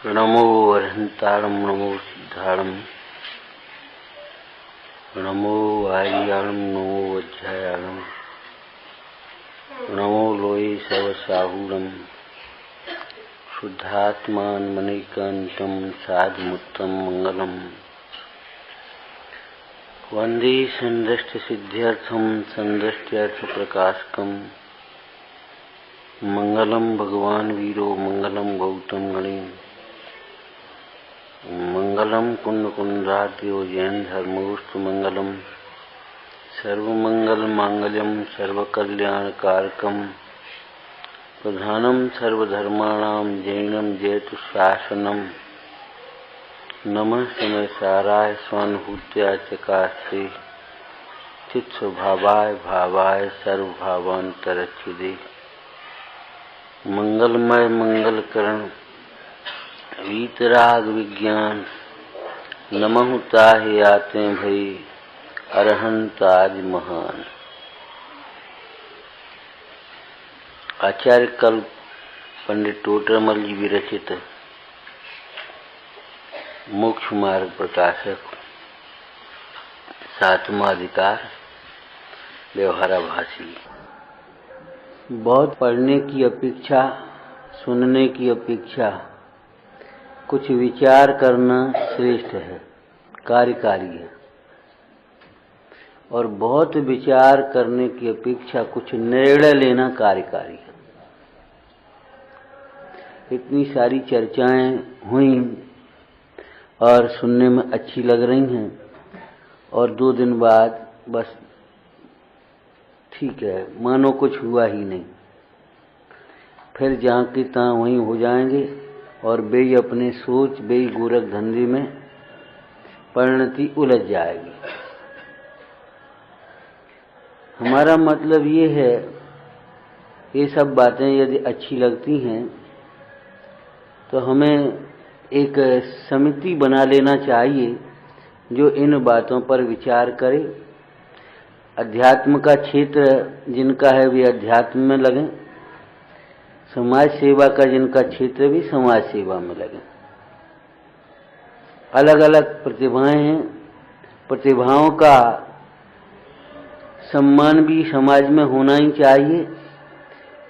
नमो अरहंतारं नमो सिद्धारं नमो आर्याणं नमो वज्रायाणं नमो लोये सर्वसाहूरं शुद्धात्मानमनेकान्तं साधुमुत्तम मंगलम् वंदे संदृष्टसिद्ध्यर्थं संदृष्ट्यर्थप्रकाशकं मंगलम भगवान वीरो मंगलम गौतम गणे मंगलम कुंड कुंडाद्यो जैन धर्मोस्तु मंगलम सर्वमंगल मांगल्यम सर्वकल्याणकारकम प्रधानम सर्वधर्माणां जैनम जयतु शासनम नमः समयसाराय स्वानुभूत्या चकास्ते चित्स्वभावाय भावाय सर्वभावांतरच्छिदे मंगलमय मंगलकरण वीतराग विज्ञान नमः ताहि आते भई अरहंत आज महान। आचार्य कल्प पंडित टोडरमल जी विरचित मोक्ष मार्ग प्रकाशक सातवां अधिकार व्यवहाराभासी। बहुत पढ़ने की अपेक्षा, सुनने की अपेक्षा कुछ विचार करना श्रेष्ठ है, कार्यकारी है। और बहुत विचार करने की अपेक्षा कुछ निर्णय लेना कार्यकारी है। इतनी सारी चर्चाएं हुई और सुनने में अच्छी लग रही हैं और 2 दिन बाद बस ठीक है मानो कुछ हुआ ही नहीं, फिर जहाँ की तहाँ वहीं हो जाएंगे और बेई अपने सोच बेई गोरख धंधे में परिणति उलझ जाएगी। हमारा मतलब ये है, ये सब बातें यदि अच्छी लगती हैं तो हमें एक समिति बना लेना चाहिए जो इन बातों पर विचार करे। अध्यात्म का क्षेत्र जिनका है वे अध्यात्म में लगें, समाज सेवा का जिनका क्षेत्र भी समाज सेवा में लगें। अलग अलग प्रतिभाएं हैं, प्रतिभाओं का सम्मान भी समाज में होना ही चाहिए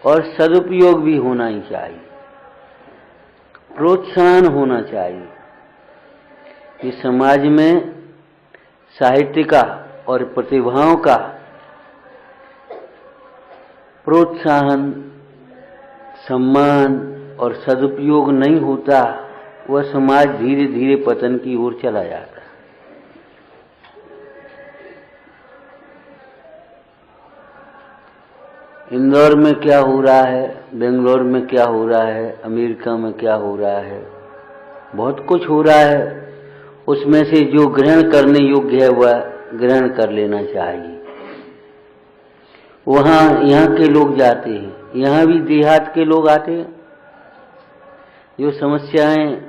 और सदुपयोग भी होना ही चाहिए, प्रोत्साहन होना चाहिए कि समाज में साहित्य का और प्रतिभाओं का प्रोत्साहन, सम्मान और सदुपयोग नहीं होता, वह समाज धीरे धीरे पतन की ओर चला जाता है। इंदौर में क्या हो रहा है, बेंगलोर में क्या हो रहा है, अमेरिका में क्या हो रहा है, बहुत कुछ हो रहा है। उसमें से जो ग्रहण करने योग्य है वह ग्रहण कर लेना चाहिए। वहाँ यहाँ के लोग जाते हैं, यहाँ भी देहात के लोग आते हैं। जो समस्याएं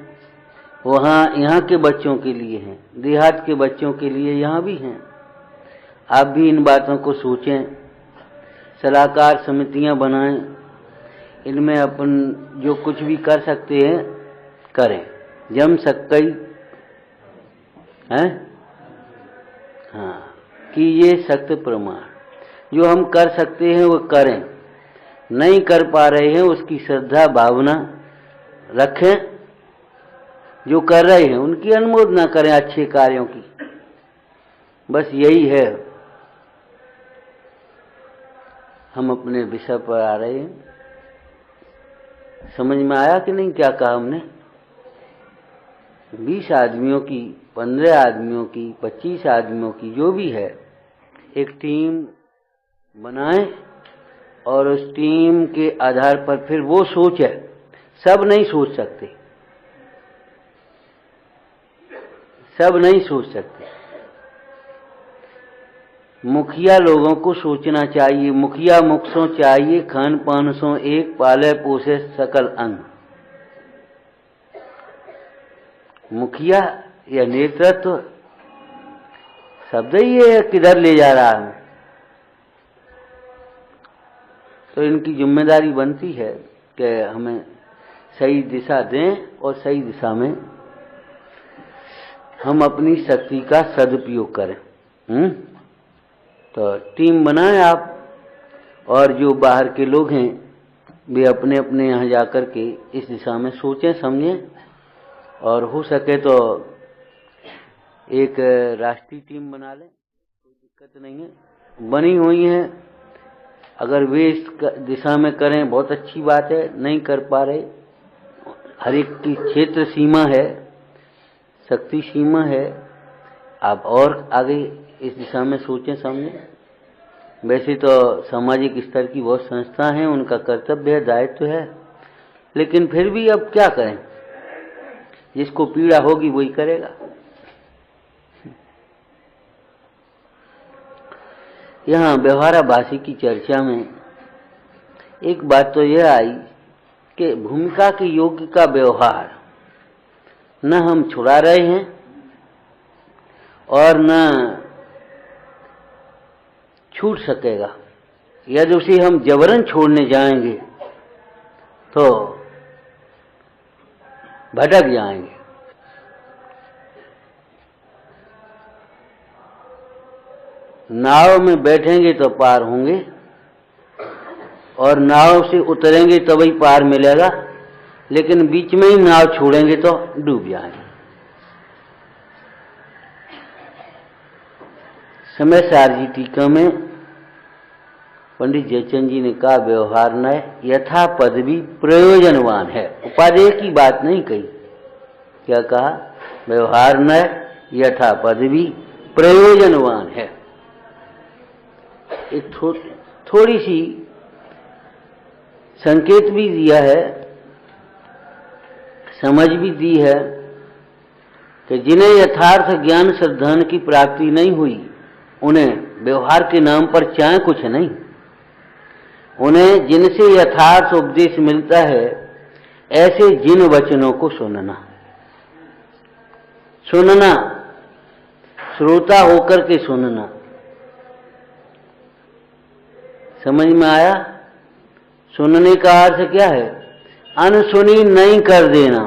वहाँ यहाँ के बच्चों के लिए हैं, देहात के बच्चों के लिए यहाँ भी हैं। आप भी इन बातों को सोचें, सलाहकार समितियां बनाएं, इनमें अपन जो कुछ भी कर सकते हैं करें। जम सकई है, हाँ, कि ये सत्य प्रमाण। जो हम कर सकते हैं वो करें, नहीं कर पा रहे हैं उसकी श्रद्धा भावना रखें। जो कर रहे हैं उनकी अनुमोदना करें अच्छे कार्यों की, बस यही है। हम अपने विषय पर आ रहे हैं। समझ में आया कि नहीं क्या कहा हमने? 20 आदमियों की, 15 आदमियों की, 25 आदमियों की, जो भी है, एक टीम बनाएं और उस टीम के आधार पर फिर वो सोचे। सब नहीं सोच सकते, सब नहीं सोच सकते। मुखिया लोगों को सोचना चाहिए। मुखिया मुखसों चाहिए खान पान सो एक, पाले पोसे सकल अंग। मुखिया या नेतृत्व शब्द ही ये किधर ले जा रहा है। तो इनकी जिम्मेदारी बनती है कि हमें सही दिशा दें और सही दिशा में हम अपनी शक्ति का सदुपयोग करें। तो टीम बनाएं आप, और जो बाहर के लोग हैं वे अपने अपने यहाँ जाकर के इस दिशा में सोचें समझें, और हो सके तो एक राष्ट्रीय टीम बना लें, कोई दिक्कत नहीं है, बनी हुई है। अगर वे इस दिशा में करें बहुत अच्छी बात है, नहीं कर पा रहे, हर एक की क्षेत्र सीमा है, शक्ति सीमा है, आप और आगे इस दिशा में सोचें समझें। वैसे तो सामाजिक स्तर की बहुत संस्था हैं, उनका कर्तव्य है, दायित्व है, लेकिन फिर भी अब क्या करें, जिसको पीड़ा होगी वही करेगा। यहाँ व्यवहाराभासी की चर्चा में एक बात तो यह आई कि भूमिका के योग्य का व्यवहार न हम छुड़ा रहे हैं और न छूट सकेगा। यदि उसे हम जबरन छोड़ने जाएंगे तो भटक जाएंगे। नाव में बैठेंगे तो पार होंगे, और नाव से उतरेंगे तो वही पार मिलेगा, लेकिन बीच में ही नाव छोड़ेंगे तो डूब जाएंगे। समय सार जी टीका में पंडित जयचंद जी ने कहा, व्यवहार न यथा पदवी प्रयोजनवान है। उपादेय की बात नहीं कही, क्या कहा, व्यवहार न यथा पदवी प्रयोजनवान है। एक थोड़ी सी संकेत भी दिया है, समझ भी दी है कि जिन्हें यथार्थ ज्ञान श्रद्धान की प्राप्ति नहीं हुई, उन्हें व्यवहार के नाम पर चाहे कुछ नहीं, उन्हें जिनसे यथार्थ उपदेश मिलता है ऐसे जिन वचनों को सुनना, श्रोता होकर के सुनना। समझ में आया? सुनने का अर्थ क्या है? अनसुनी नहीं कर देना।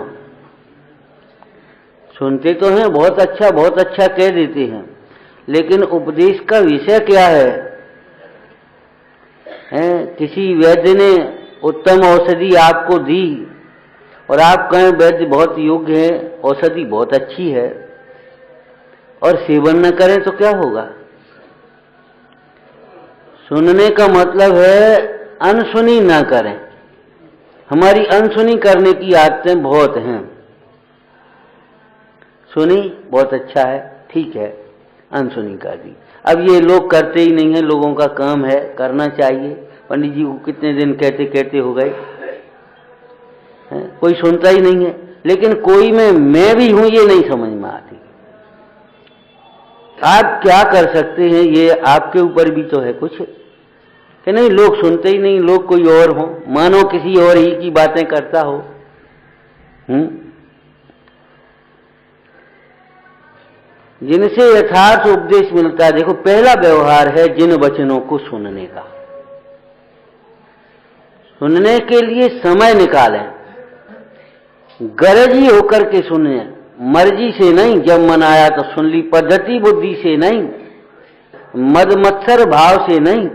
सुनते तो हैं, बहुत अच्छा कह देते हैं, लेकिन उपदेश का विषय क्या है? किसी वैद्य ने उत्तम औषधि आपको दी और आप कहें वैद्य बहुत योग्य है, औषधि बहुत अच्छी है, और सेवन न करें तो क्या होगा? सुनने का मतलब है अनसुनी ना करें। हमारी अनसुनी करने की आदतें बहुत हैं। सुनी, बहुत अच्छा है, ठीक है, अनसुनी कर दी। अब ये लोग करते ही नहीं है, लोगों का काम है, करना चाहिए। पंडित जी को कितने दिन कहते कहते हो गए, कोई सुनता ही नहीं है। लेकिन कोई में मैं भी हूं ये नहीं समझ में आती। आप क्या कर सकते हैं, ये आपके ऊपर भी तो है कुछ, कि नहीं लोग सुनते ही नहीं, लोग कोई और हो, मानो किसी और ही की बातें करता हो। जिनसे यथार्थ उपदेश मिलता है। देखो, पहला व्यवहार है जिन वचनों को सुनने का। सुनने के लिए समय निकालें, गरजी होकर के सुने, मर्जी से नहीं, जब मन आया तो सुन ली, पद्धति बुद्धि से नहीं, मद मत्सर भाव से नहीं,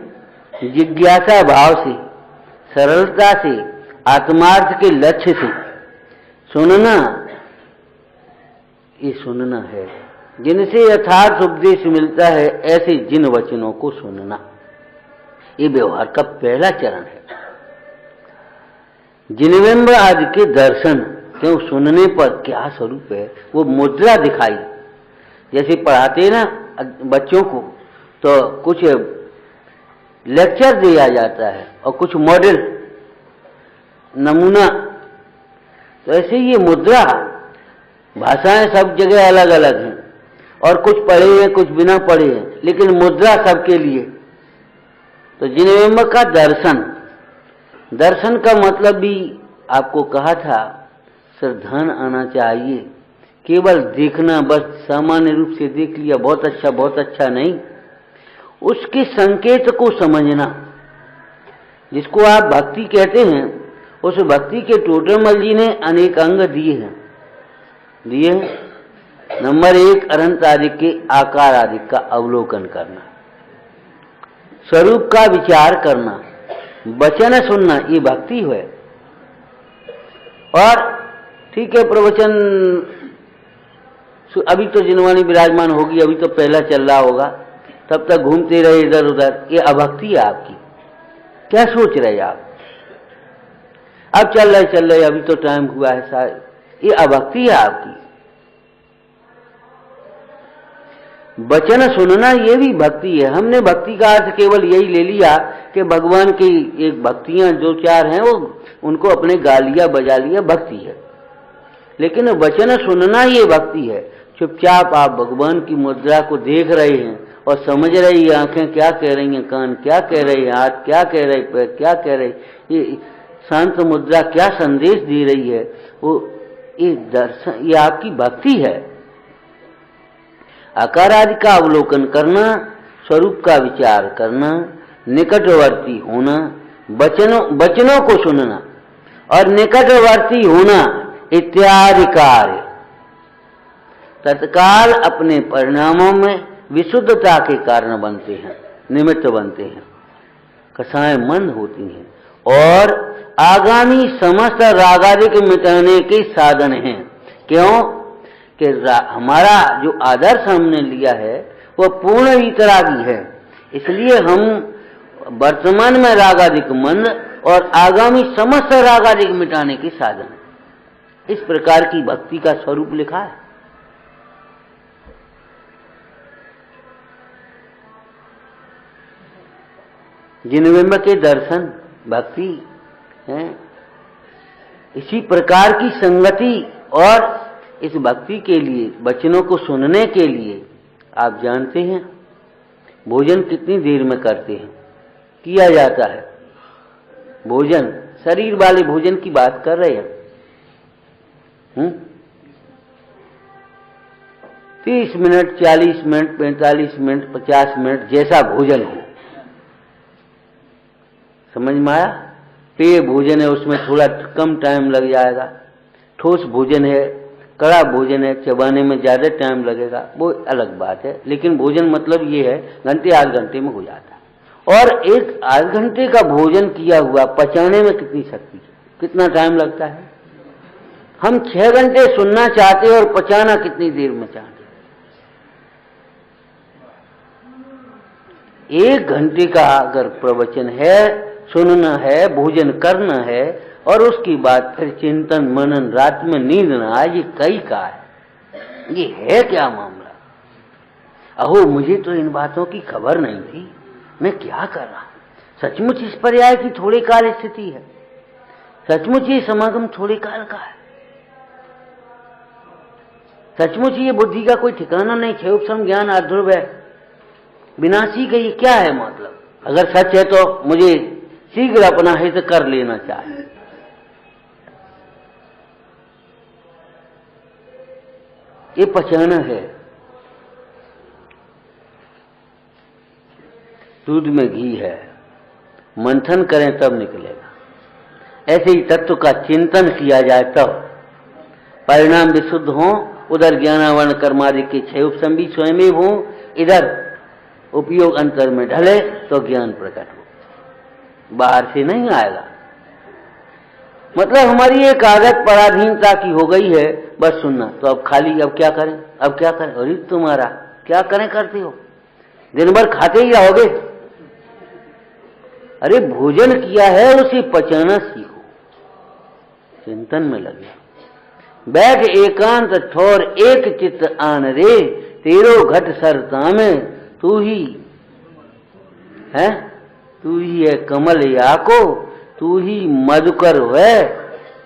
जिज्ञासा भाव से, सरलता से, आत्मार्थ के लक्ष्य से सुनना। ये सुनना है। जिनसे यथार्थ उपदेश मिलता है ऐसे जिन वचनों को सुनना, ये व्यवहार का पहला चरण है। जिनबिंब आदि के दर्शन, क्यों सुनने पर क्या स्वरूप है, वो मुद्रा दिखाई। जैसे पढ़ाते ना बच्चों को, तो कुछ लेक्चर दिया जाता है और कुछ मॉडल नमूना, तो ऐसे ये मुद्रा, भाषाएं सब जगह अलग अलग हैं, और कुछ पढ़े हैं कुछ बिना पढ़े हैं, लेकिन मुद्रा सबके लिए। तो जिनबिंब का दर्शन, दर्शन का मतलब भी आपको कहा था, श्रद्धान आना चाहिए। केवल देखना, बस सामान्य रूप से देख लिया, बहुत अच्छा नहीं, उसके संकेत को समझना। जिसको आप भक्ति कहते हैं, उस भक्ति के टोटरमल जी ने अनेक अंग दिए हैं। नंबर 1, अनंत आदि के आकार आदि का अवलोकन करना, स्वरूप का विचार करना, वचन सुनना, ये भक्ति है। और ठीक है, प्रवचन अभी तो जिनवाणी विराजमान होगी, अभी तो पहला चल रहा होगा, तब तक घूमते रहे इधर उधर, ये अभक्ति है आपकी। क्या सोच रहे आप? अब चल रहे, अभी तो टाइम हुआ है शायद, ये अभक्ति है आपकी। वचन सुनना ये भी भक्ति है। हमने भक्ति का अर्थ केवल यही ले लिया कि भगवान की एक भक्तियां जो चार हैं वो उनको अपने गा लिया बजा लिया, भक्ति है। लेकिन वचन सुनना ये भक्ति है। चुपचाप आप भगवान की मुद्रा को देख रहे हैं और समझ रही है आंखें क्या कह रही हैं, कान क्या कह रहे हैं, हाथ क्या कह रहे, पैर क्या कह रहे, ये शांत मुद्रा क्या संदेश दे रही है, वो ये दर्शन, ये आपकी भक्ति है। आकार आदि का अवलोकन करना, स्वरूप का विचार करना, निकटवर्ती होना, वचनों को सुनना और निकटवर्ती होना इत्यादि कार्य तत्काल अपने परिणामों में विशुद्धता के कारण बनते हैं, निमित्त बनते हैं, कसाएं मंद होती हैं और आगामी समस्त रागादि के मिटाने के साधन हैं। क्यों कि हमारा जो आदर्श हमने लिया है वह पूर्ण वीतरागी है, इसलिए हम वर्तमान में रागादिक मंद और आगामी समस्त रागादिक मिटाने के साधन है। इस प्रकार की भक्ति का स्वरूप लिखा है। जिनबिंब के दर्शन भक्ति हैं। इसी प्रकार की संगति और इस भक्ति के लिए, वचनों को सुनने के लिए आप जानते हैं भोजन कितनी देर में करते हैं, किया जाता है। भोजन शरीर वाले भोजन की बात कर रहे हैं। 30 मिनट, 40 मिनट, 45 मिनट, 50 मिनट, जैसा भोजन हो, समझ में आया। पेय भोजन है, उसमें थोड़ा कम टाइम लग जाएगा। ठोस भोजन है, कड़ा भोजन है, चबाने में ज्यादा टाइम लगेगा, वो अलग बात है। लेकिन भोजन मतलब ये है घंटे आध घंटे में हो जाता है। और एक आध घंटे का भोजन किया हुआ पचाने में कितनी शक्ति, कितना टाइम लगता है। हम 6 घंटे सुनना चाहते हैं और पचाना कितनी देर में चाहते। 1 घंटे का अगर प्रवचन है, सुनना है, भोजन करना है और उसके बाद फिर चिंतन मनन, रात में नींद ना आए, ये कई का है। ये है क्या मामला? अहो, मुझे तो इन बातों की खबर नहीं थी, मैं क्या कर रहा हूं। सचमुच इस पर्याय की थोड़े काल स्थिति है, सचमुच ये समागम थोड़े काल का है, सचमुच ये बुद्धि का कोई ठिकाना नहीं, क्षयोपम ज्ञान अध्रुव है, विनाशी का ये क्या है मतलब। अगर सच है तो मुझे शीघ्र अपना हित कर लेना चाहिए। ये पचाना है। दूध में घी है, मंथन करें तब निकलेगा। ऐसे ही तत्व का चिंतन किया जाए तब परिणाम विशुद्ध हो। उधर ज्ञानावरण कर्मादि के 6 उपसम भी स्वयं हो, इधर उपयोग अंतर में ढले तो ज्ञान प्रकट हो, बाहर से नहीं आएगा। मतलब हमारी एक आदत पराधीनता की हो गई है, बस सुनना। तो अब खाली, अब क्या करें, अब क्या करें। अरे तुम्हारा क्या करें करते हो, दिन भर खाते ही रहोगे। अरे भोजन किया है उसे पचाना सीखो, चिंतन में लगे। बैठ एकांत ठोर एक चित्त आन रे, तेरो घट सरता में तू ही है, तू ही है कमल याको, तू ही मधुकर है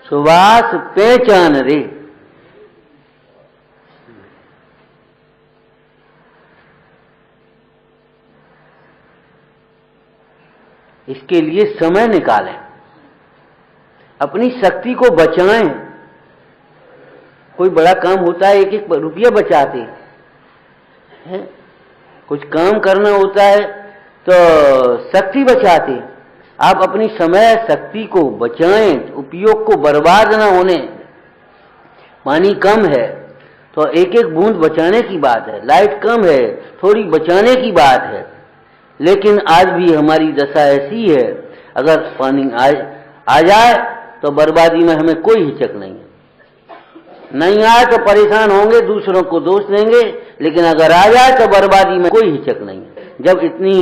सुवास पहचान रे। इसके लिए समय निकालें, अपनी शक्ति को बचाएं। कोई बड़ा काम होता है, 1-1 रुपया बचाते हैं। कुछ काम करना होता है तो शक्ति बचाते। आप अपनी समय शक्ति को बचाएं, उपयोग को बर्बाद न होने। पानी कम है तो एक एक बूंद बचाने की बात है, लाइट कम है थोड़ी बचाने की बात है। लेकिन आज भी हमारी दशा ऐसी है, अगर पानी आ जाए तो बर्बादी में हमें कोई हिचक नहीं है। नहीं आए तो परेशान होंगे, दूसरों को दोष देंगे, लेकिन अगर आ जाए तो बर्बादी में कोई हिचक नहीं है। जब इतनी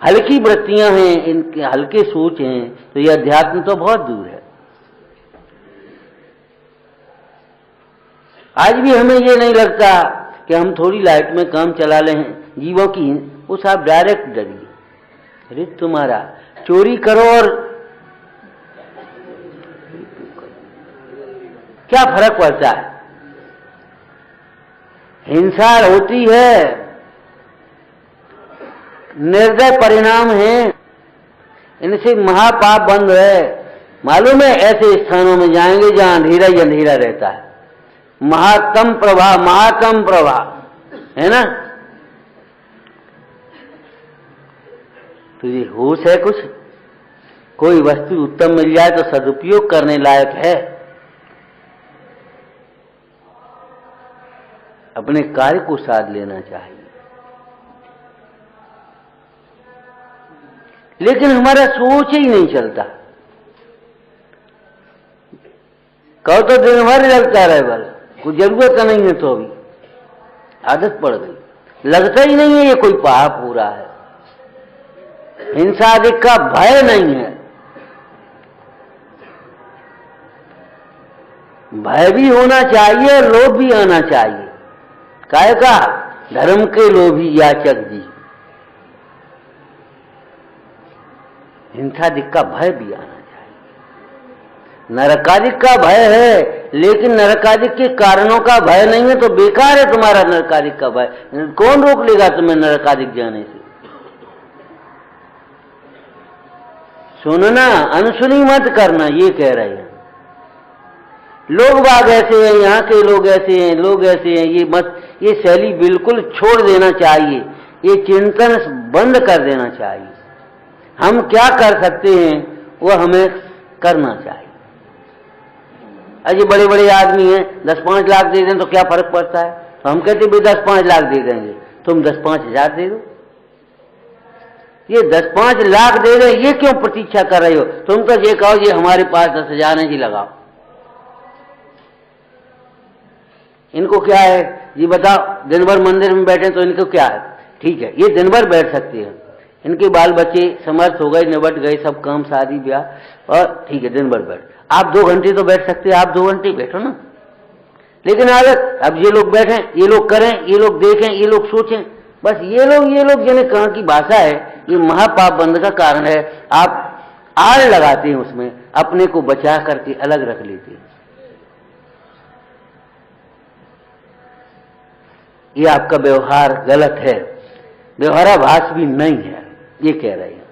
हल्की वृत्तियां हैं, इनके हल्के सोच हैं, तो यह अध्यात्म तो बहुत दूर है। आज भी हमें ये नहीं लगता कि हम थोड़ी लाइट में काम चला लें जीवों की, उस आप डायरेक्ट डरिए। अरे तुम्हारा चोरी करो और क्या फर्क पड़ता है? हिंसा होती है, निर्दय परिणाम है, इनसे महापाप बंद है। मालूम है ऐसे स्थानों में जाएंगे जहां अंधेरा ही अंधेरा रहता है, महातम प्रवाह है ना। तुझे होश है कुछ? कोई वस्तु उत्तम मिल जाए तो सदुपयोग करने लायक है। अपने कार्य को साध लेना चाहिए। लेकिन हमारा सोच ही नहीं चलता। कहो तो दिन भर जलता रहे, बल कोई जरूरत नहीं है तो अभी आदत पड़ गई, लगता ही नहीं है ये कोई पाप हो रहा है। हिंसा आदि का भय नहीं है। भय भी होना चाहिए और लोभ भी आना चाहिए। काय का? धर्म के लोभी याचक जी। हिंसादिक का भय भी आना चाहिए। नरकादिक का भय है, लेकिन नरकादिक के कारणों का भय नहीं है तो बेकार है तुम्हारा नरकादिक का भय। कौन रोक लेगा तुम्हें नरकादिक जाने से? सुनना, अनसुनी मत करना, ये कह रहे हैं। लोग बाग ऐसे हैं, यहाँ के लोग ऐसे हैं, लोग ऐसे हैं, ये मत, ये शैली बिल्कुल छोड़ देना चाहिए। ये चिंतन बंद कर देना चाहिए। हम क्या कर सकते हैं वो हमें करना चाहिए। अजी बड़े बड़े आदमी हैं, 10-5 लाख दे दें तो क्या फर्क पड़ता है? तो हम कहते भी 10-5 लाख दे देंगे, तुम 10-5 हजार दे दो। ये 10-5 लाख दे रहे, ये क्यों प्रतीक्षा कर रहे हो? तुम तो ये कहो ये हमारे पास 10,000 है जी, लगाओ। इनको क्या है जी बताओ? दिन भर मंदिर में बैठे तो इनको क्या है? ठीक है, ये दिन भर बैठ सकते हैं, इनके बाल बच्चे समर्थ हो गए, निबट गए सब काम, शादी ब्याह, और ठीक है दिन भर बैठ। आप 2 घंटे तो बैठ सकते हैं, आप 2 घंटे बैठो ना। लेकिन आदत, अब ये लोग बैठें, ये लोग करें, ये लोग देखें, ये लोग सोचें, बस ये लोग जिन्हें कहाँ की भाषा है, ये महापाप बंद का कारण है। आप आड़ लगाते हैं उसमें, अपने को बचा करके अलग रख लेते हैं। ये आपका व्यवहार गलत है, व्यवहाराभास भी नहीं है, ये कह रहे हैं।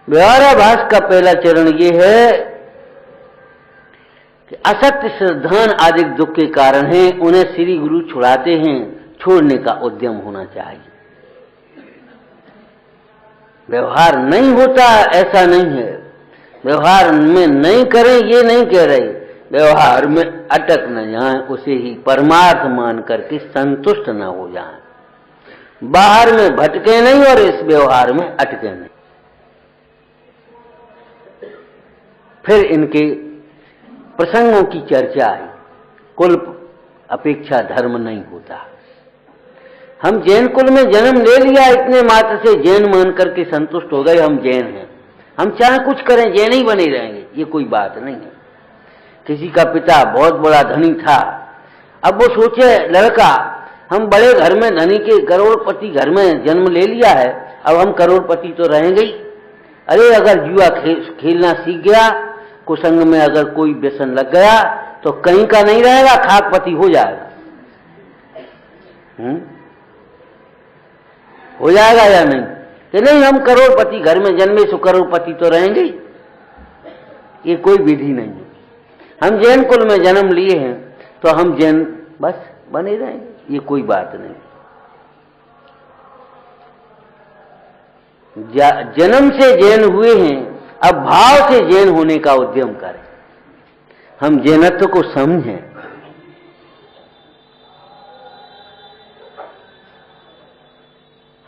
व्यवहाराभास का पहला चरण ये है कि असत्य श्रद्धान आदि दुख के कारण हैं, उन्हें श्री गुरु छुड़ाते हैं, छोड़ने का उद्यम होना चाहिए। व्यवहार नहीं होता ऐसा नहीं है, व्यवहार में नहीं करें ये नहीं कह रहे, व्यवहार में अटक न जाएं, उसे ही परमार्थ मान करके संतुष्ट न हो जाएं। बाहर में भटके नहीं और इस व्यवहार में अटके नहीं। फिर इनके प्रसंगों की चर्चा आई। कुल अपेक्षा धर्म नहीं होता। हम जैन कुल में जन्म ले लिया, इतने मात्र से जैन मान करके संतुष्ट हो गए, हम जैन हैं, हम चाहे कुछ करें जैन ही बने रहेंगे, ये कोई बात नहीं है। किसी का पिता बहुत बड़ा धनी था, अब वो सोचे लड़का हम बड़े घर में धनी के करोड़पति घर में जन्म ले लिया है, अब हम करोड़पति तो रहेंगे ही। अरे अगर जुआ खेलना सीख गया, कुसंग में अगर कोई व्यसन लग गया तो कहीं का नहीं रहेगा, खाकपति हो जाएगा। हो जाएगा या नहीं? कि नहीं हम करोड़पति घर में जन्मे सो करोड़पति तो रहेंगे ही, ये कोई विधि नहीं है। हम जैन कुल में जन्म लिए हैं तो हम जैन बस बने रहेंगे, ये कोई बात नहीं। जन्म से जैन हुए हैं, अब भाव से जैन होने का उद्यम करें। हम जैनत्व को समझें।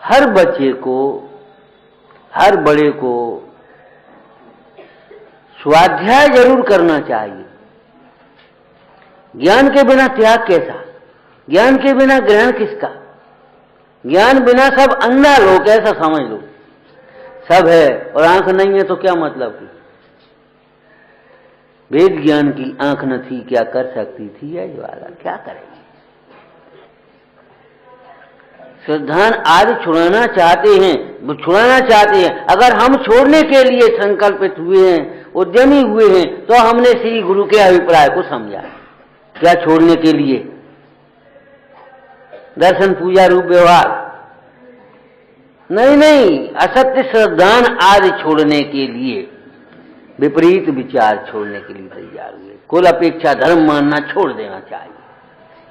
हर बच्चे को, हर बड़े को स्वाध्याय जरूर करना चाहिए। ज्ञान के बिना त्याग कैसा, ज्ञान के बिना ग्रहण किसका? ज्ञान बिना सब अंधा लोग, ऐसा समझ लो। सब है और आंख नहीं है तो क्या मतलब की? वेद ज्ञान की आंख न थी, क्या कर सकती थी? यह ज्वाला क्या करेगी? श्रद्धान आदि छुड़ाना चाहते हैं, छुड़ाना चाहते हैं। अगर हम छोड़ने के लिए संकल्पित हुए हैं, उद्यमी हुए हैं, तो हमने श्री गुरु के अभिप्राय को समझा। क्या छोड़ने के लिए? दर्शन पूजा रूप व्यवहार नहीं, असत्य श्रद्धान आदि छोड़ने के लिए, विपरीत विचार छोड़ने के लिए तैयार हुए। कुल अपेक्षा धर्म मानना छोड़ देना चाहिए।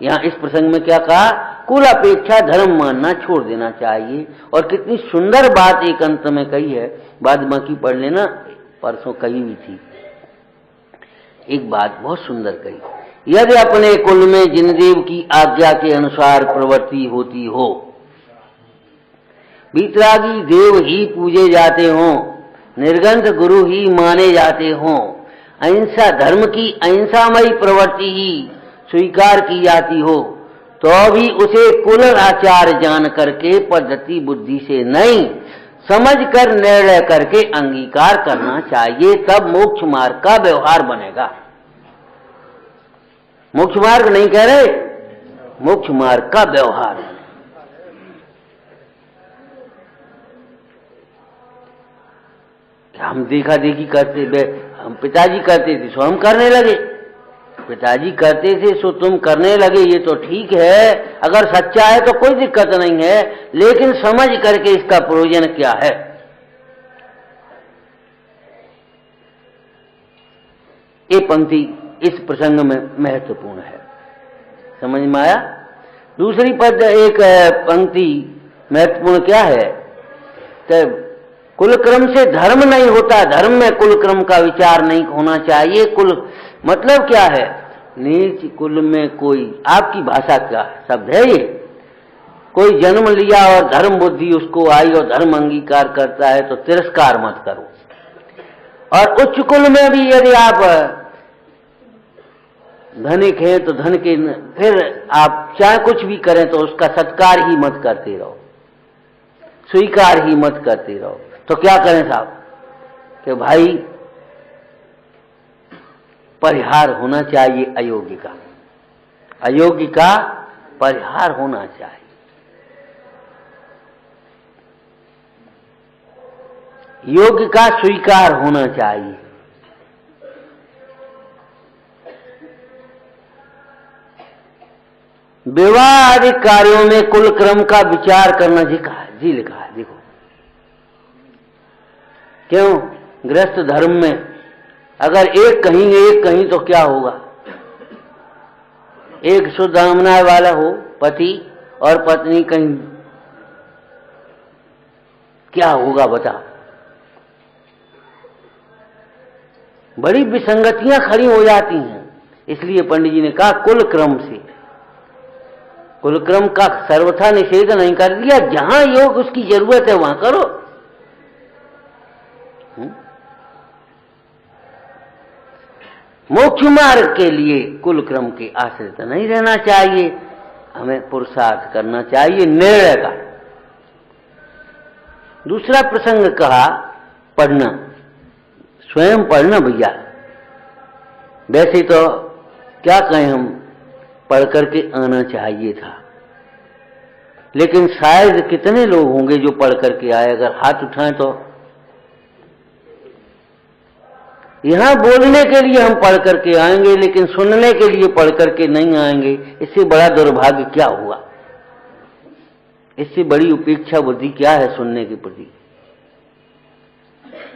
यहाँ इस प्रसंग में क्या कहा? कुल अपेक्षा धर्म मानना छोड़ देना चाहिए। और कितनी सुंदर बात एक अंत में कही है, बाद बाकी पढ़ लेना, परसों कही हुई थी। एक बात बहुत सुंदर कही, यदि अपने कुल में जिनदेव की आज्ञा के अनुसार प्रवृत्ति होती हो, वितरागी देव ही पूजे जाते हों, निर्गंध गुरु ही माने जाते हों, अहिंसा धर्म की अहिंसामयी प्रवृत्ति ही स्वीकार की जाती हो, तो भी उसे कुल आचार जान करके पद्धति बुद्धि से नहीं, समझ कर निर्णय करके अंगीकार करना चाहिए। तब मोक्ष मार्ग का व्यवहार बनेगा। मोक्ष मार्ग नहीं कह रहे, मोक्ष मार्ग का व्यवहार। हम देखा देखी करते, हम पिताजी करते थे सो हम करने लगे, पिताजी करते थे सो तुम करने लगे, ये तो ठीक है। अगर सच्चा है तो कोई दिक्कत नहीं है, लेकिन समझ करके इसका प्रयोजन क्या है। ये पंक्ति इस प्रसंग में महत्वपूर्ण है, समझ में आया? दूसरी पद एक पंक्ति महत्वपूर्ण क्या है? तो कुल क्रम से धर्म नहीं होता, धर्म में कुल क्रम का विचार नहीं होना चाहिए। कुल मतलब क्या है? नीच कुल में कोई, आपकी भाषा क्या शब्द है ये? कोई जन्म लिया और धर्म बुद्धि उसको आई और धर्म अंगीकार करता है तो तिरस्कार मत करो। और उच्च कुल में भी यदि आप धनिक हैं तो धन के, फिर आप चाहे कुछ भी करें तो उसका सत्कार ही मत करते रहो, स्वीकार ही मत करते रहो। तो क्या करें साहब कि भाई परिहार होना चाहिए अयोग्य का, अयोग्य का परिहार होना चाहिए। योग्य का स्वीकार होना चाहिए। विवाह आदि कार्यों में कुल क्रम का विचार करना लिखा है, देखो क्यों? गृहस्थ धर्म में अगर एक कहीं एक कहीं तो क्या होगा? एक शुद्ध आमनाय वाला हो पति और पत्नी कहीं, क्या होगा बताओ? बड़ी विसंगतियां खड़ी हो जाती हैं। इसलिए पंडित जी ने कहा कुल क्रम से, कुल क्रम का सर्वथा निषेध नहीं कर दिया। जहां योग उसकी जरूरत है वहां करो। मोक्ष मार्ग के लिए कुल क्रम के आश्रित नहीं रहना चाहिए, हमें पुरुषार्थ करना चाहिए निर्णय का। दूसरा प्रसंग कहा पढ़ना, स्वयं पढ़ना भैया। वैसे तो क्या कहें, हम पढ़ करके आना चाहिए था, लेकिन शायद कितने लोग होंगे जो पढ़ करके आए? अगर हाथ उठाएं तो यहां बोलने के लिए हम पढ़ करके आएंगे, लेकिन सुनने के लिए पढ़ करके नहीं आएंगे। इससे बड़ा दुर्भाग्य क्या हुआ? इससे बड़ी उपेक्षा बुद्धि क्या है सुनने के प्रति?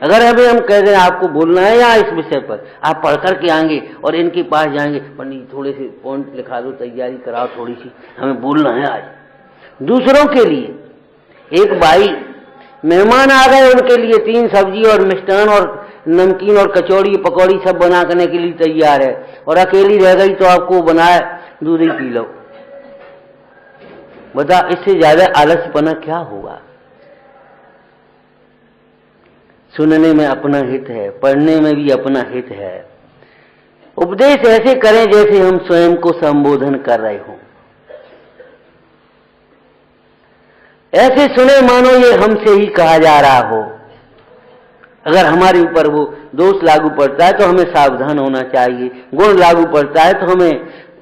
अगर अभी हम कह दें आपको बोलना है या इस विषय पर, आप पढ़ करके आएंगे और इनके पास जाएंगे, पंडित थोड़े से पॉइंट लिखा दो, तैयारी कराओ थोड़ी सी, हमें बोलना है आज दूसरों के लिए। एक बाई मेहमान आ गए, उनके लिए 3 सब्जी और मिष्टान और नमकीन और कचौड़ी पकौड़ी सब बना करने के लिए तैयार है, और अकेली रह गई तो आपको बनाए दूध ही पी लो। बता, इससे ज्यादा आलस्यपना क्या होगा? सुनने में अपना हित है, पढ़ने में भी अपना हित है। उपदेश ऐसे करें जैसे हम स्वयं को संबोधन कर रहे हों। ऐसे सुने मानो ये हमसे ही कहा जा रहा हो। अगर हमारे ऊपर वो दोष लागू पड़ता है तो हमें सावधान होना चाहिए, गुण लागू पड़ता है तो हमें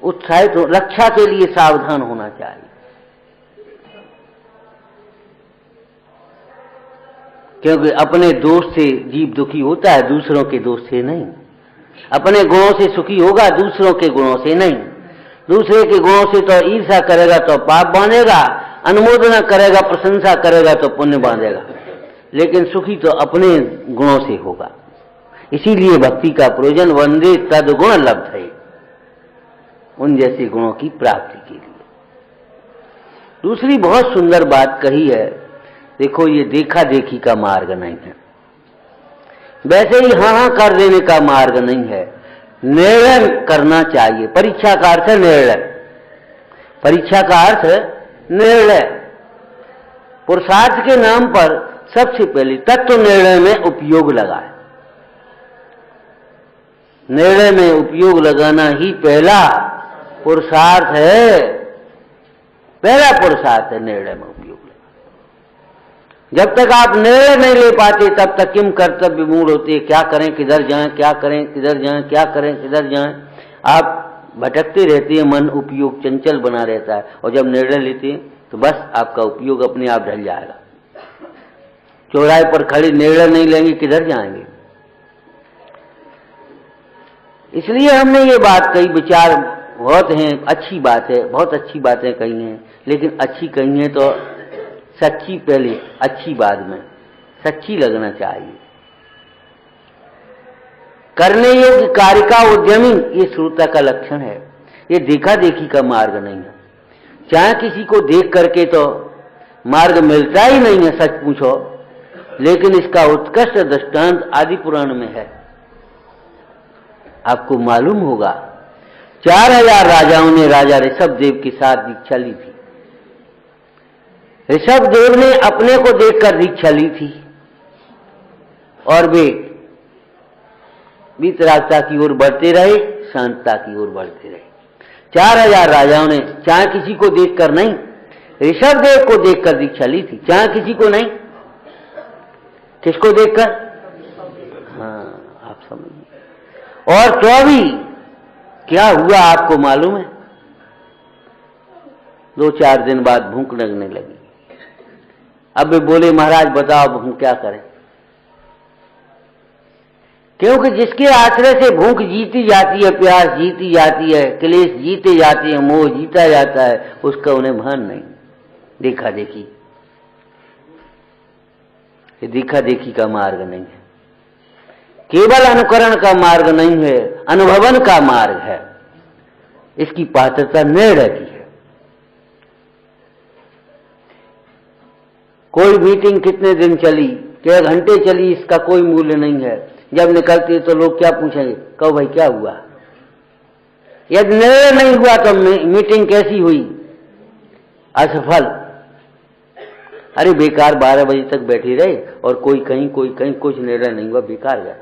उत्साहित रक्षा के लिए सावधान होना चाहिए। क्योंकि अपने दोष से जीव दुखी होता है, दूसरों के दोष से नहीं। अपने गुणों से सुखी होगा, दूसरों के गुणों से नहीं। दूसरे के गुणों से तो ईर्ष्या करेगा तो पाप बांधेगा, अनुमोदना करेगा, प्रशंसा करेगा तो पुण्य बांधेगा, लेकिन सुखी तो अपने गुणों से होगा। इसीलिए भक्ति का प्रयोजन वंदे तद्गुण लब्ध है, उन जैसे गुणों की प्राप्ति के लिए। दूसरी बहुत सुंदर बात कही है, देखो ये देखा देखी का मार्ग नहीं है, वैसे ही हाँ कर देने का मार्ग नहीं है। निर्णय करना चाहिए। परीक्षा का अर्थ है निर्णय, परीक्षा का अर्थ निर्णय। पुरुषार्थ के नाम पर सबसे पहले तत्व निर्णय में उपयोग लगाए। निर्णय में उपयोग लगाना ही पहला पुरुषार्थ है, पहला पुरुषार्थ है निर्णय में उपयोग। जब तक आप निर्णय नहीं ले पाते तब तक किम कर्तव्य मूढ़ होते, क्या करें किधर जाएं, क्या करें किधर जाएं, क्या करें किधर जाएं, आप भटकते रहते हैं। मन उपयोग चंचल बना रहता है, और जब निर्णय लेते हैं तो बस आपका उपयोग अपने आप ढल जाएगा। चौराहे पर खड़े निर्णय नहीं लेंगे किधर जाएंगे? इसलिए हमने ये बात कही, विचार बहुत हैं, अच्छी बात है, बहुत अच्छी बातें कही हैं, लेकिन अच्छी कही हैं तो सच्ची पहले, अच्छी बाद में। सच्ची लगना चाहिए। करने योग्य कार्य का उद्यमी, ये श्रोता का लक्षण है। ये देखा देखी का मार्ग नहीं है। चाहे किसी को देख करके तो मार्ग मिलता ही नहीं है, सच पूछो, लेकिन इसका उत्कृष्ट दृष्टांत आदि पुराण में है। आपको मालूम होगा 4000 राजाओं ने राजा ऋषभदेव के साथ दीक्षा ली थी। ऋषभदेव ने अपने को देखकर दीक्षा ली थी, और वे वीतरागता की ओर बढ़ते रहे, शांतता की ओर बढ़ते रहे। 4000 राजाओं ने चाहे किसी को देखकर नहीं, ऋषभदेव को देखकर दीक्षा ली थी, चाहे किसी को नहीं। किसको देखकर? हाँ, आप समझिए। और तो भी क्या हुआ आपको मालूम है? 2-4 दिन बाद भूख लगने लगी। अब वे बोले, महाराज बताओ अब हम क्या करें? क्योंकि जिसके आश्रय से भूख जीती जाती है, प्यास जीती जाती है, क्लेश जीते जाते हैं, मोह जीता जाता है, उसका उन्हें भान नहीं। देखा देखी, ये देखा देखी का मार्ग नहीं है, केवल अनुकरण का मार्ग नहीं है, अनुभवन का मार्ग है। इसकी पात्रता निर्णय की है। कोई मीटिंग कितने दिन चली, क्या घंटे चली, इसका कोई मूल्य नहीं है। जब निकलती है तो लोग क्या पूछेंगे, कहो भाई क्या हुआ? यदि निर्णय नहीं हुआ तो मीटिंग कैसी हुई? असफल। अरे बेकार 12 बजे तक बैठे रहे और कोई कहीं कुछ निर्णय नहीं हुआ, बेकार गया।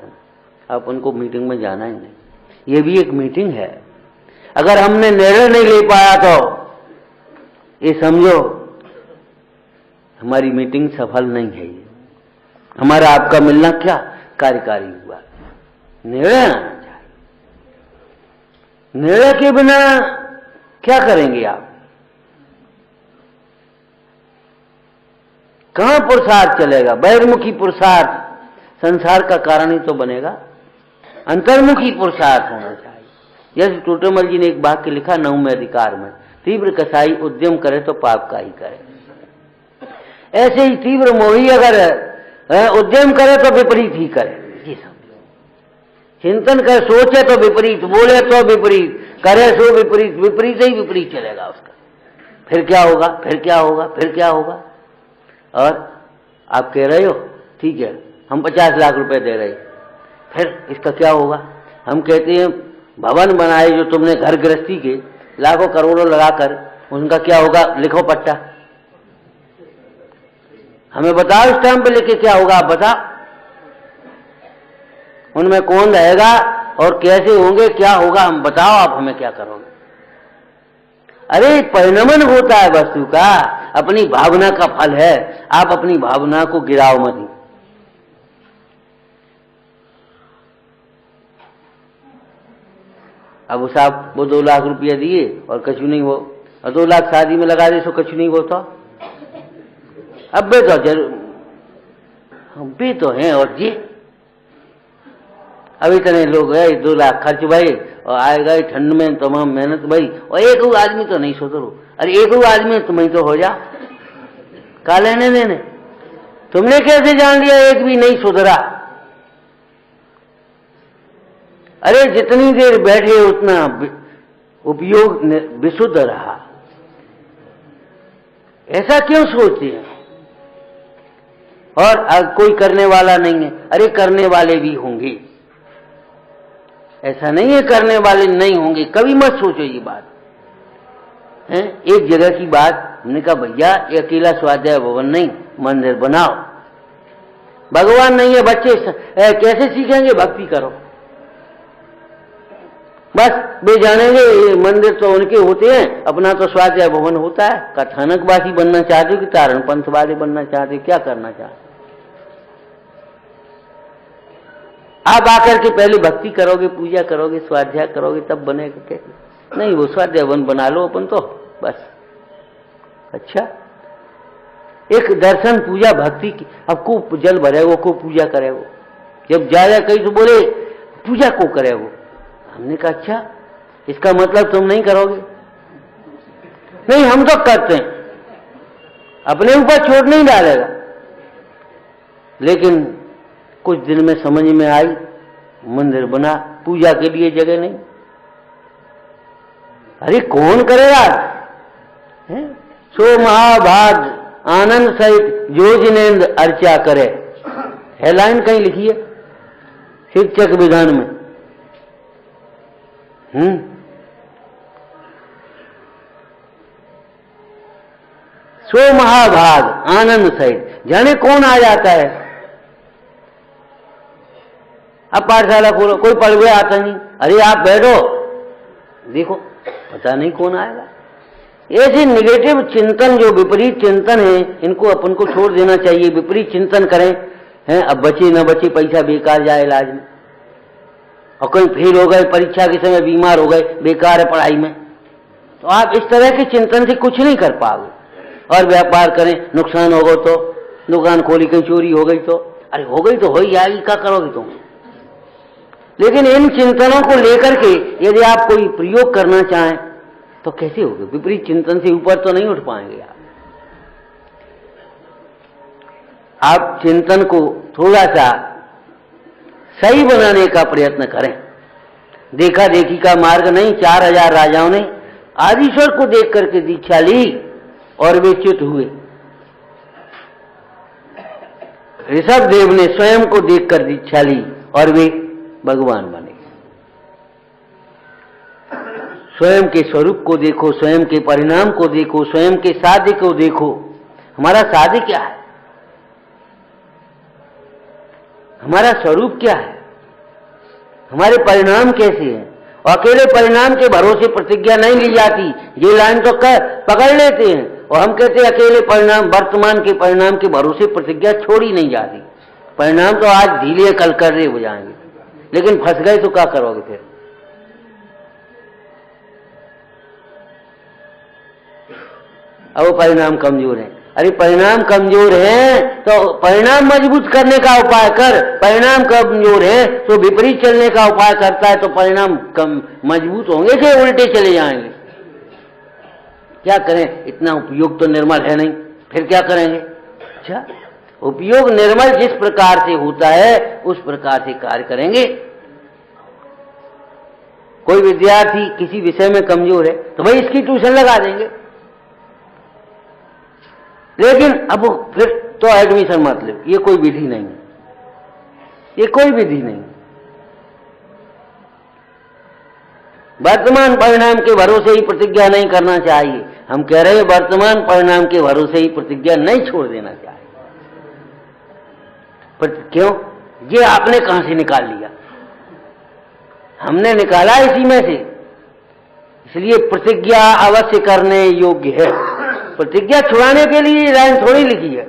अपन को मीटिंग में जाना ही नहीं। ये भी एक मीटिंग है। अगर हमने निर्णय नहीं ले पाया तो ये समझो हमारी मीटिंग सफल नहीं है। ये हमारा आपका मिलना क्या कार्यकारी हुआ? निर्णय आना चाहिए। निर्णय के बिना क्या करेंगे आप? कहां पुरुषार्थ चलेगा? बहिर्मुखी पुरुषार्थ संसार का कारण ही तो बनेगा। अंतर्मुखी पुरुषार्थ होना चाहिए। जैसे टोटोमल जी ने एक वाक्य लिखा 9वें अधिकार में, तीव्र कसाई उद्यम करे तो पाप का ही करे। ऐसे ही तीव्र मोही अगर उद्यम करे तो विपरीत ही करे। जी समझो, चिंतन करे, सोचे तो विपरीत, बोले तो विपरीत, करे सो विपरीत, विपरीत ही विपरीत चलेगा उसका। फिर क्या होगा? फिर क्या होगा? फिर क्या होगा? और आप कह रहे हो ठीक है हम 50 लाख रुपए दे रहे, फिर इसका क्या होगा? हम कहते हैं भवन बनाए जो तुमने घर गृहस्थी के लाखों करोड़ों लगाकर, उनका क्या होगा? लिखो पट्टा, हमें बताओ इस टाइम पे लिखे क्या होगा? आप बताओ, उनमें कौन रहेगा और कैसे होंगे, क्या होगा? हम बताओ, आप हमें क्या करोगे? अरे परिणमन होता है वस्तु का, अपनी भावना का फल है। आप अपनी भावना को गिराओ मत। अब साहब वो 2 लाख रुपया दिए और कछु नहीं हो, और 2 लाख शादी में लगा दे सो कछु नहीं होता। अब बे तो जरूर हम भी तो हैं, और जी अभी इतने लोग है, 2 लाख खर्च भाई, और आएगा ठंड में तमाम मेहनत भाई, और एक आदमी तो नहीं सुधरो। अरे एक आदमी तुम्हें तो हो जा, का लेने देने? तुमने कैसे जान लिया एक भी नहीं सुधरा? अरे जितनी देर बैठे उतना उपयोग विशुद्ध रहा। ऐसा क्यों सोचते हैं? और कोई करने वाला नहीं है, अरे करने वाले भी होंगे, ऐसा नहीं है करने वाले नहीं होंगे, कभी मत सोचो ये बात है। एक जगह की बात, हमने कहा भैया ये अकेला स्वाध्याय भवन नहीं, मंदिर बनाओ। भगवान नहीं है, बच्चे कैसे सीखेंगे? भक्ति करो बस। वे जानेंगे ये मंदिर तो उनके होते हैं, अपना तो स्वाध्याय भवन होता है। कथानकवासी बनना चाहते हो कि तारण पंथ वाले बनना चाहते हो? क्या करना चाहते? आप आकर के पहले भक्ति करोगे, पूजा करोगे, स्वाध्याय करोगे, तब बनेगा कैसे? नहीं, वो स्वाध्याय भवन बना लो अपन तो बस। अच्छा, एक दर्शन पूजा भक्ति की, अब को जल भरे वो को पूजा करे, वो जब जाया कहीं तो बोले पूजा को करे वो। हमने कहा अच्छा, इसका मतलब तुम नहीं करोगे? नहीं, हम तो करते हैं, अपने ऊपर चोट नहीं डालेगा। लेकिन कुछ दिन में समझ में आई, मंदिर बना, पूजा के लिए जगह नहीं। अरे कौन करेगा? सो महाभाग आनंद सहित जो जिनेन्द्र अर्चा करे, है लाइन कहीं लिखी है शिक्षक विधान में। सो महाभाग आनंद सहित, जाने कौन आ जाता है। अब पाठशाला खोलो, कोई पढ़ गया आता नहीं, अरे आप बैठो देखो, पता नहीं कौन आएगा। ऐसे निगेटिव चिंतन, जो विपरीत चिंतन है, इनको अपन को छोड़ देना चाहिए। विपरीत चिंतन करें हैं, अब बचे न बचे, पैसा बेकार जाए इलाज में, और कोई फेल हो गए, परीक्षा के समय बीमार हो गए, बेकार है पढ़ाई में, तो आप इस तरह के चिंतन से कुछ नहीं कर पाओगे। और व्यापार करें, नुकसान होगा तो, दुकान खोली कहीं चोरी हो गई तो, अरे हो गई तो हो ही जाएगी, क्या करोगे तुम? लेकिन इन चिंतनों को लेकर के यदि आप कोई प्रयोग करना चाहें तो कैसे होगा? विपरीत चिंतन से ऊपर तो नहीं उठ पाएंगे आप चिंतन को थोड़ा सा सही बनाने का प्रयत्न करें। देखा देखी का मार्ग नहीं। 4000 राजाओं ने आदिश्वर को देख करके दीक्षा ली और वे च्युत हुए। ऋषभ देव ने स्वयं को देखकर दीक्षा ली और वे भगवान बने। स्वयं के स्वरूप को देखो, स्वयं के परिणाम को देखो, स्वयं के साध्य को देखो। हमारा साध्य क्या है? हमारा स्वरूप क्या है? हमारे परिणाम कैसे हैं? अकेले परिणाम के भरोसे प्रतिज्ञा नहीं ली जाती। ये लाइन तो पकड़ लेते हैं और हम कहते हैं अकेले परिणाम, वर्तमान के परिणाम के भरोसे प्रतिज्ञा छोड़ी नहीं जाती। परिणाम तो आज ढीले कल कर रहे हो जाएंगे, लेकिन फंस गए तो क्या करोगे फिर? अब वो परिणाम कमजोर है। अरे परिणाम कमजोर है तो परिणाम मजबूत करने का उपाय कर। परिणाम कमजोर है तो विपरीत चलने का उपाय करता है तो परिणाम कम मजबूत होंगे कि उल्टे चले जाएंगे? क्या करें? इतना उपयोग तो निर्मल है नहीं, फिर क्या करेंगे? अच्छा, उपयोग निर्मल जिस प्रकार से होता है उस प्रकार से कार्य करेंगे। कोई विद्यार्थी किसी विषय में कमजोर है तो भाई इसकी ट्यूशन लगा देंगे, लेकिन अब फिर तो एडमिशन मत लो, ये कोई विधि नहीं है, ये कोई विधि नहीं। वर्तमान परिणाम के भरोसे ही प्रतिज्ञा नहीं करना चाहिए। हम कह रहे हैं वर्तमान परिणाम के भरोसे ही प्रतिज्ञा नहीं छोड़ देना चाहिए। पर क्यों? ये आपने कहां से निकाल लिया? हमने निकाला इसी में से। इसलिए प्रतिज्ञा अवश्य करने योग्य है। प्रतिज्ञा छुड़ाने के लिए लाइन थोड़ी लिखी है।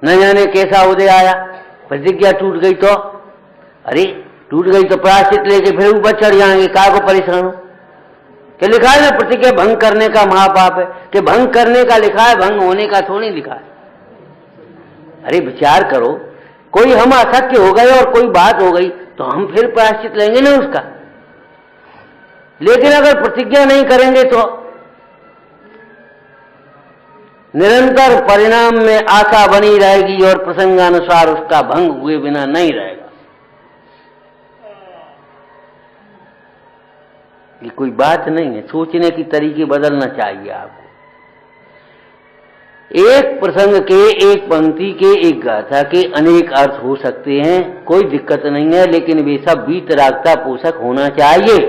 न जाने कैसा उदय आया, प्रतिज्ञा टूट गई तो, अरे टूट गई तो प्रायश्चित लेके फिर ऊपर चढ़ जाएंगे, का को परेशान हो? कि लिखा है ना प्रतिज्ञा भंग करने का महापाप है, कि भंग करने का लिखा है, भंग होने का थोड़ी लिखा है। अरे विचार करो, कोई हम असत्य हो गए और कोई बात हो गई तो हम फिर प्रायश्चित लेंगे ना उसका। लेकिन अगर प्रतिज्ञा नहीं करेंगे तो निरंतर परिणाम में आशा बनी रहेगी और प्रसंगानुसार उसका भंग हुए बिना नहीं रहेगा। ये कोई बात नहीं है, सोचने की तरीके बदलना चाहिए आपको। एक प्रसंग के, एक पंक्ति के, एक गाथा के अनेक अर्थ हो सकते हैं, कोई दिक्कत नहीं है, लेकिन वे सब वीतरागता पोषक होना चाहिए।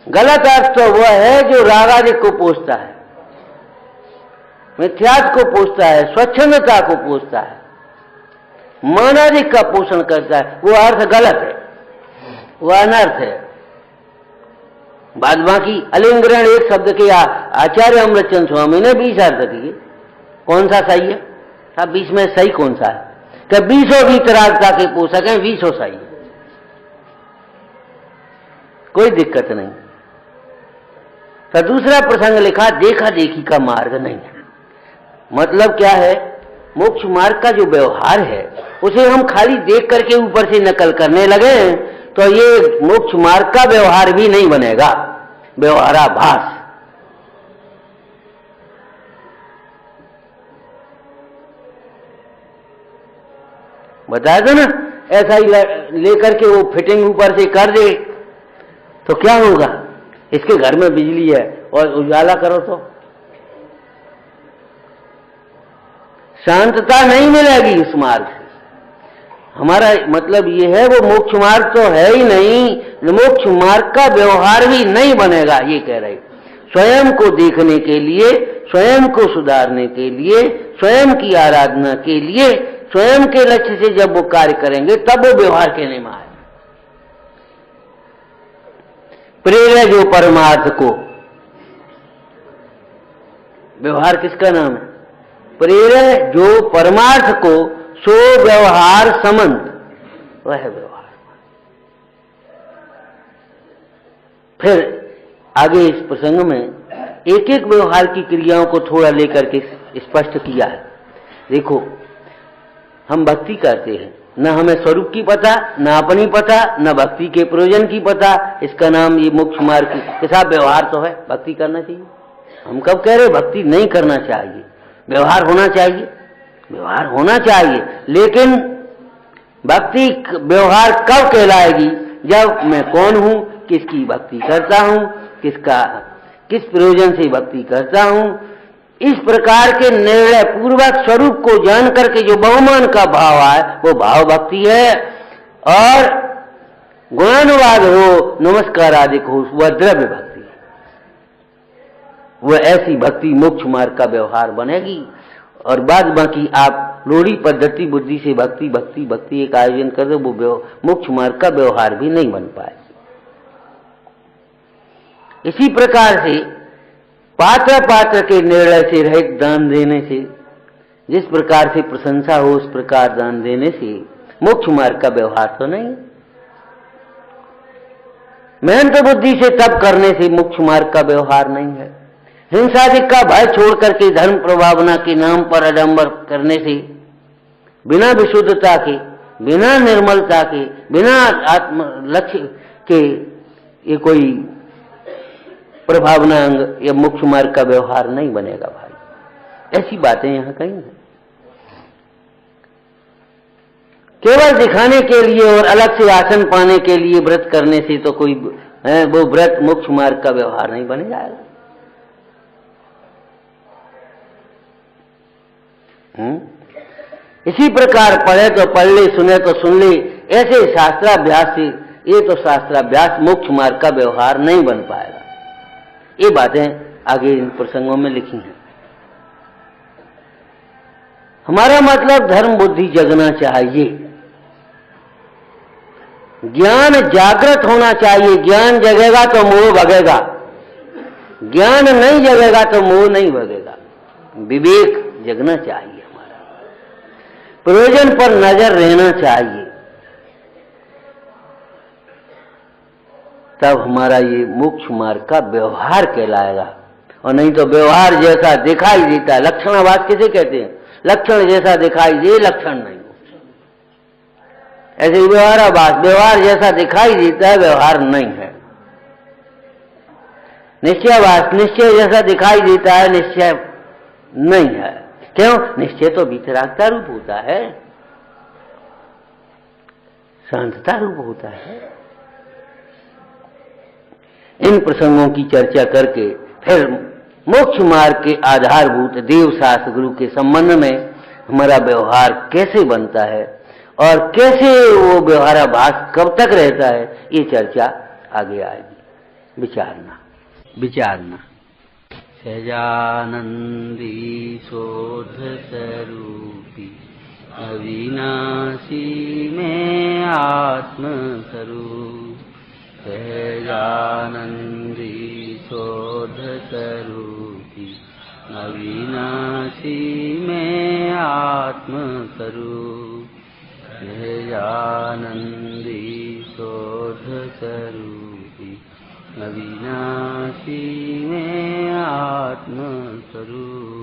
गलत अर्थ तो वह है जो रागादिक को पोषता है, मिथ्यात्व को पोषता है, स्वच्छंदता को पोषता है, मानादिक का पोषण करता है। वो अर्थ गलत है, वो अनर्थ है। बाद बाकी अलिंग्रहण एक शब्द के आचार्य अमृतचंद स्वामी ने 20 अर्थ किए। कौन सा सही है? साहब 20 में सही कौन सा है? कि 20 वीतरागता के पोषक हैं, 20 सही है, कोई दिक्कत नहीं। तो दूसरा प्रसंग लिखा देखा देखी का मार्ग नहीं है। मतलब क्या है? मोक्ष मार्ग का जो व्यवहार है उसे हम खाली देख करके ऊपर से नकल करने लगे तो ये मोक्ष मार्ग का व्यवहार भी नहीं बनेगा, व्यवहाराभास। बताया था ना, ऐसा ही लेकर के वो फिटिंग ऊपर से कर दे तो क्या होगा? इसके घर में बिजली है और उजाला करो तो शांतता नहीं मिलेगी उस मार्ग से। हमारा मतलब ये है वो मोक्ष मार्ग तो है ही नहीं, मोक्ष मार्ग का व्यवहार भी नहीं बनेगा, ये कह रहे। स्वयं को देखने के लिए, स्वयं को सुधारने के लिए, स्वयं की आराधना के लिए, स्वयं के लक्ष्य से जब वो कार्य करेंगे तब वो व्यवहार कहने में आए। प्रेरय जो परमार्थ को, व्यवहार किसका नाम है? प्रेरय जो परमार्थ को सो व्यवहार समंत, वह है व्यवहार। फिर आगे इस प्रसंग में एक एक व्यवहार की क्रियाओं को थोड़ा लेकर के स्पष्ट किया है। देखो, हम भक्ति करते हैं, न हमें स्वरूप की पता, न अपनी पता, न भक्ति के प्रयोजन की पता। इसका नाम ये मोक्ष मार्ग के साथ व्यवहार तो है, भक्ति करना चाहिए। हम कब कह रहे भक्ति नहीं करना चाहिए? व्यवहार होना चाहिए, व्यवहार होना चाहिए। लेकिन भक्ति व्यवहार कब कहलाएगी? जब मैं कौन हूं, किसकी भक्ति करता हूं, किस प्रयोजन से भक्ति करता हूं, इस प्रकार के निर्णय पूर्वक स्वरूप को जान करके जो बहुमान का भाव आए वो भाव भक्ति है। और गुणानुवाद हो, नमस्कार आदि हो, वह द्रव्य भक्ति है। वह ऐसी भक्ति मोक्ष मार्ग का व्यवहार बनेगी। और बाद बाकी आप लोड़ी पद्धति बुद्धि से भक्ति भक्ति भक्ति एक आयोजन कर दो, वो मोक्ष मार्ग का व्यवहार भी नहीं बन पाए। इसी प्रकार से पात्र के निर्णय से रहित दान देने से, जिस प्रकार से प्रशंसा हो उस प्रकार दान देने से मोक्ष मार्ग का व्यवहार तो नहीं। मेहनत बुद्धि से तप करने से मोक्ष मार्ग का व्यवहार नहीं है। हिंसादिक का भय छोड़ करके धर्म प्रभावना के नाम पर आडंबर करने से, बिना विशुद्धता के, बिना निर्मलता के, बिना आत्म लक्ष्य के ये कोई प्रभावना अंग या मोक्ष मार्ग का व्यवहार नहीं बनेगा भाई। ऐसी बातें यहां कहीं हैं। केवल दिखाने के लिए और अलग से आसन पाने के लिए व्रत करने से तो कोई वो व्रत मोक्ष मार्ग का व्यवहार नहीं बन जाएगा। इसी प्रकार पढ़े तो पढ़ ले, सुने तो सुन ले, ऐसे शास्त्राभ्यास से ये तो शास्त्राभ्यास मोक्ष मार्ग का व्यवहार नहीं बन पाएगा। ये बातें आगे इन प्रसंगों में लिखी हैं। हमारा मतलब धर्म बुद्धि जगना चाहिए, ज्ञान जागृत होना चाहिए। ज्ञान जगेगा तो मोह भगेगा, ज्ञान नहीं जगेगा तो मोह नहीं भगेगा। विवेक जगना चाहिए, हमारा प्रयोजन पर नजर रहना चाहिए, तब हमारा ये मोक्ष मार्ग का व्यवहार कहलाएगा। और नहीं तो व्यवहार जैसा दिखाई देता है, लक्षणाभास किसे कहते हैं? लक्षण जैसा दिखाई दे, लक्षण नहीं। ऐसे व्यवहाराभास, व्यवहार जैसा दिखाई देता है, व्यवहार नहीं है। निश्चयाभास, निश्चय जैसा दिखाई देता है, निश्चय नहीं है। क्यों? निश्चय तो वितरागता रूप होता है, शांतता रूप होता है। इन प्रसंगों की चर्चा करके फिर मोक्ष मार्ग के आधारभूत देव शास्त्र गुरु के संबंध में हमारा व्यवहार कैसे बनता है और कैसे वो व्यवहाराभास कब तक रहता है, ये चर्चा आगे आएगी। विचारना सहजानंदी शोध स्वरूपी अविनाशी में आत्म स्वरूप, सहजानंदी शोध स्वरूपी अविनाशी में आत्म स्वरूप, सहजानंदी शोध स्वरूपी अविनाशी में आत्म स्वरूप।